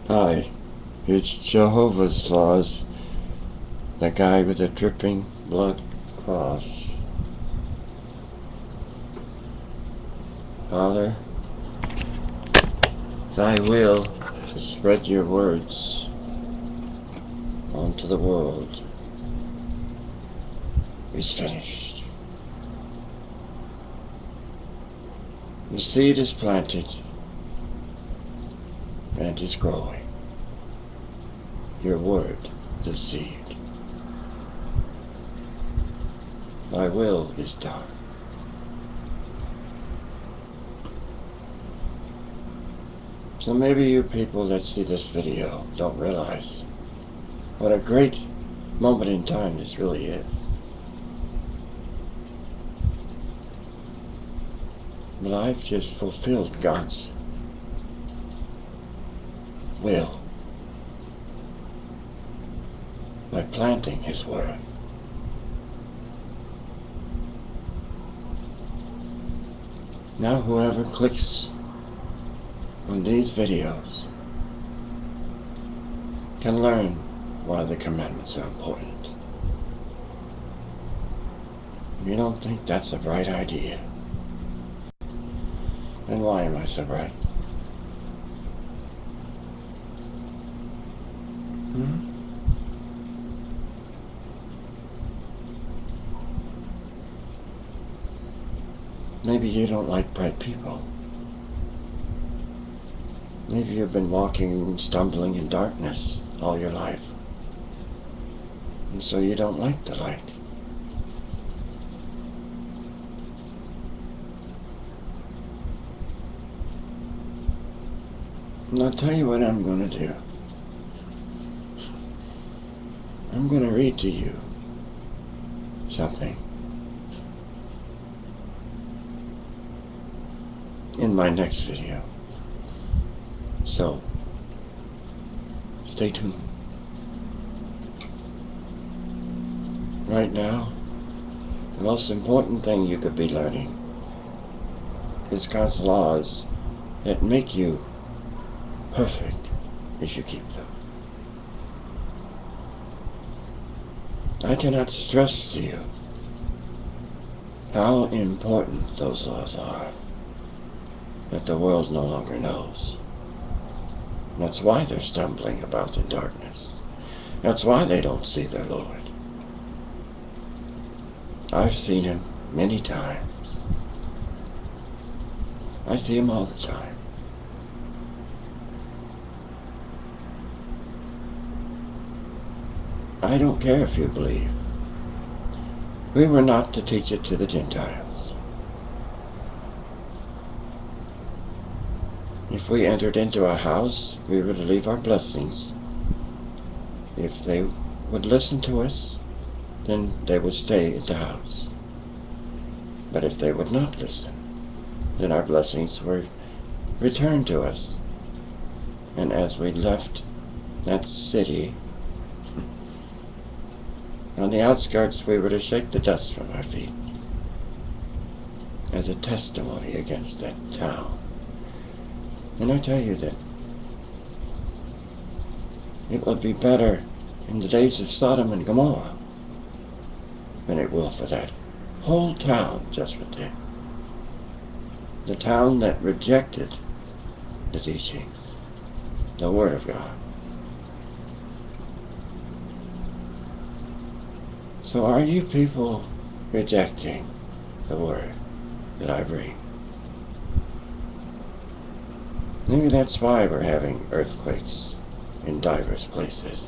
Hi, it's Jehovah's Laws, the guy with the dripping blood cross. Father, thy will to spread your words onto the world is finished. The seed is planted and is growing. Your word, the seed. Thy will is done. So maybe you people that see this video don't realize what a great moment in time this really is. But I've just fulfilled God's will by planting His word. Now whoever clicks on these videos can learn why the commandments are important. If you don't think that's a bright idea, then why am I so bright? Maybe you don't like bright people. Maybe you've been walking, stumbling in darkness all your life, and so you don't like the light. And I'll tell you what I'm going to do. I'm going to read to you something in my next video. So, stay tuned. Right now, the most important thing you could be learning is God's laws that make you perfect if you keep them. I cannot stress to you how important those laws are that the world no longer knows. That's why they're stumbling about in darkness. That's why they don't see their Lord. I've seen Him many times. I see Him all the time. I don't care if you believe. We were not to teach it to the Gentiles. If we entered into a house, we were to leave our blessings. If they would listen to us, then they would stay at the house. But if they would not listen, then our blessings were returned to us. And as we left that city, on the outskirts, we were to shake the dust from our feet as a testimony against that town. And I tell you that it would be better in the days of Sodom and Gomorrah than it will for that whole town, Judgment Day. The town that rejected the teachings, the Word of God. So are you people rejecting the Word that I bring? Maybe that's why we're having earthquakes in diverse places.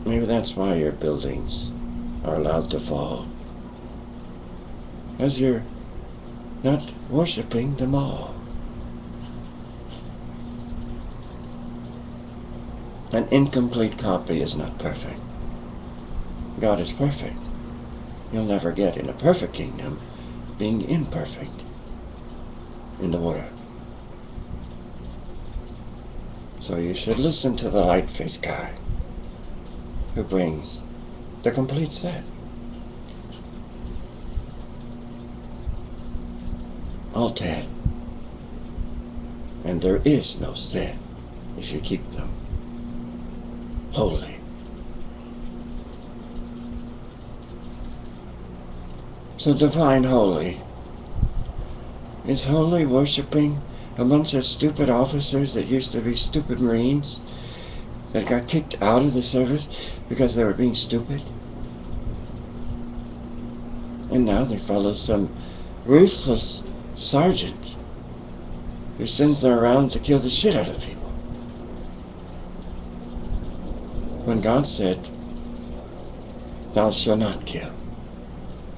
Maybe that's why your buildings are allowed to fall, as you're not worshiping them all. An incomplete copy is not perfect. God is perfect. You'll never get in a perfect kingdom being imperfect in the Word. So you should listen to the light-faced guy who brings the complete set. all 10. And there is no sin if you keep them holy. So define holy. Is holy worshiping a bunch of stupid officers that used to be stupid Marines that got kicked out of the service because they were being stupid? And now they follow some ruthless sergeant who sends them around to kill the shit out of people. When God said, "Thou shalt not kill,"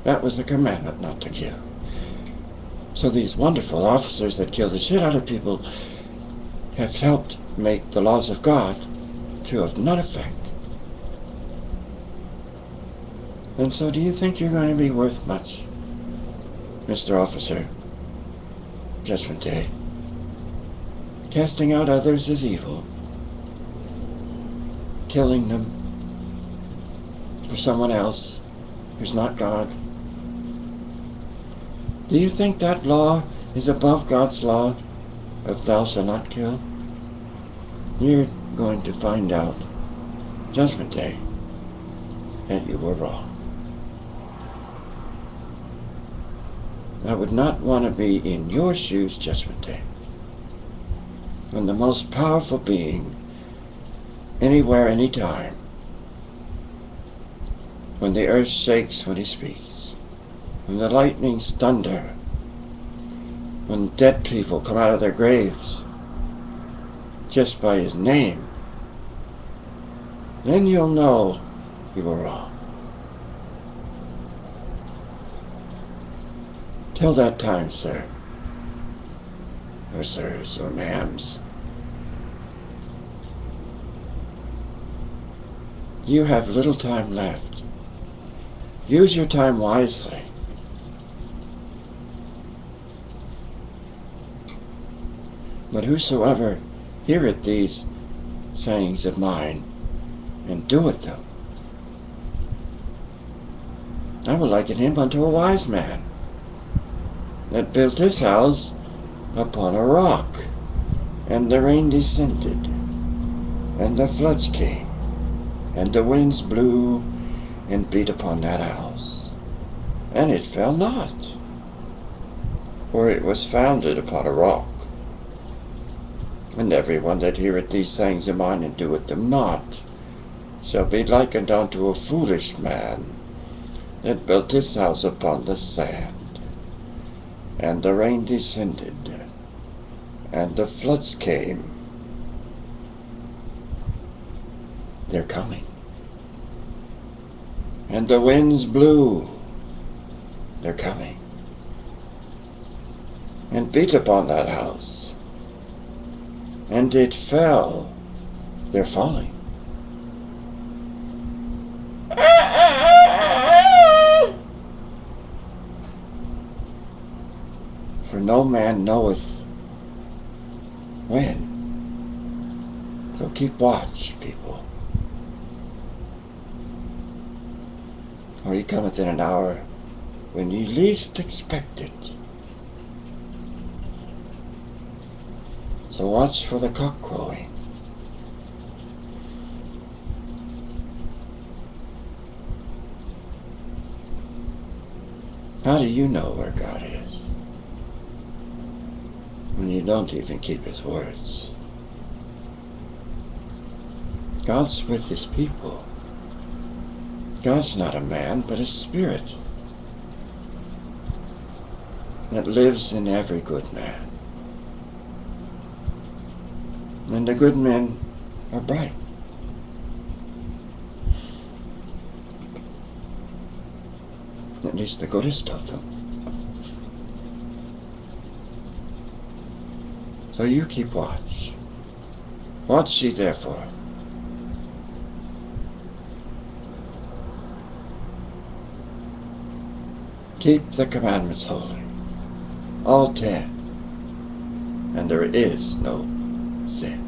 that was a commandment not to kill. So these wonderful officers that kill the shit out of people have helped make the laws of God to have none effect. And so do you think you're going to be worth much, Mr. Officer? Judgment Day. Casting out others is evil. Killing them for someone else who's not God. Do you think that law is above God's law of thou shalt not kill? You're going to find out, Judgment Day, that you were wrong. I would not want to be in your shoes, Judgment Day, when the most powerful being, anywhere, anytime, when the earth shakes when he speaks, when the lightnings thunder, when dead people come out of their graves just by his name, then you'll know you were wrong. Till that time, sir, or sirs, or ma'ams, you have little time left. Use your time wisely. But whosoever heareth these sayings of mine, and doeth them, I will liken him unto a wise man, that built his house upon a rock, and the rain descended, and the floods came, and the winds blew, and beat upon that house, and it fell not, for it was founded upon a rock. And everyone that heareth these sayings of mine, and doeth them not, shall be likened unto a foolish man, that built his house upon the sand. And the rain descended, and the floods came. They're coming. And the winds blew. They're coming. And beat upon that house. And it fell. They're falling. For no man knoweth when. So keep watch, people. For he cometh in an hour when ye least expect it. So watch for the cock crowing. How do you know where God is when you don't even keep his words? God's with his people. God's not a man, but a spirit that lives in every good man. And the good men are bright. At least the goodest of them. So you keep watch. Watch ye therefore. Keep the commandments holy, all 10, and there is no sin.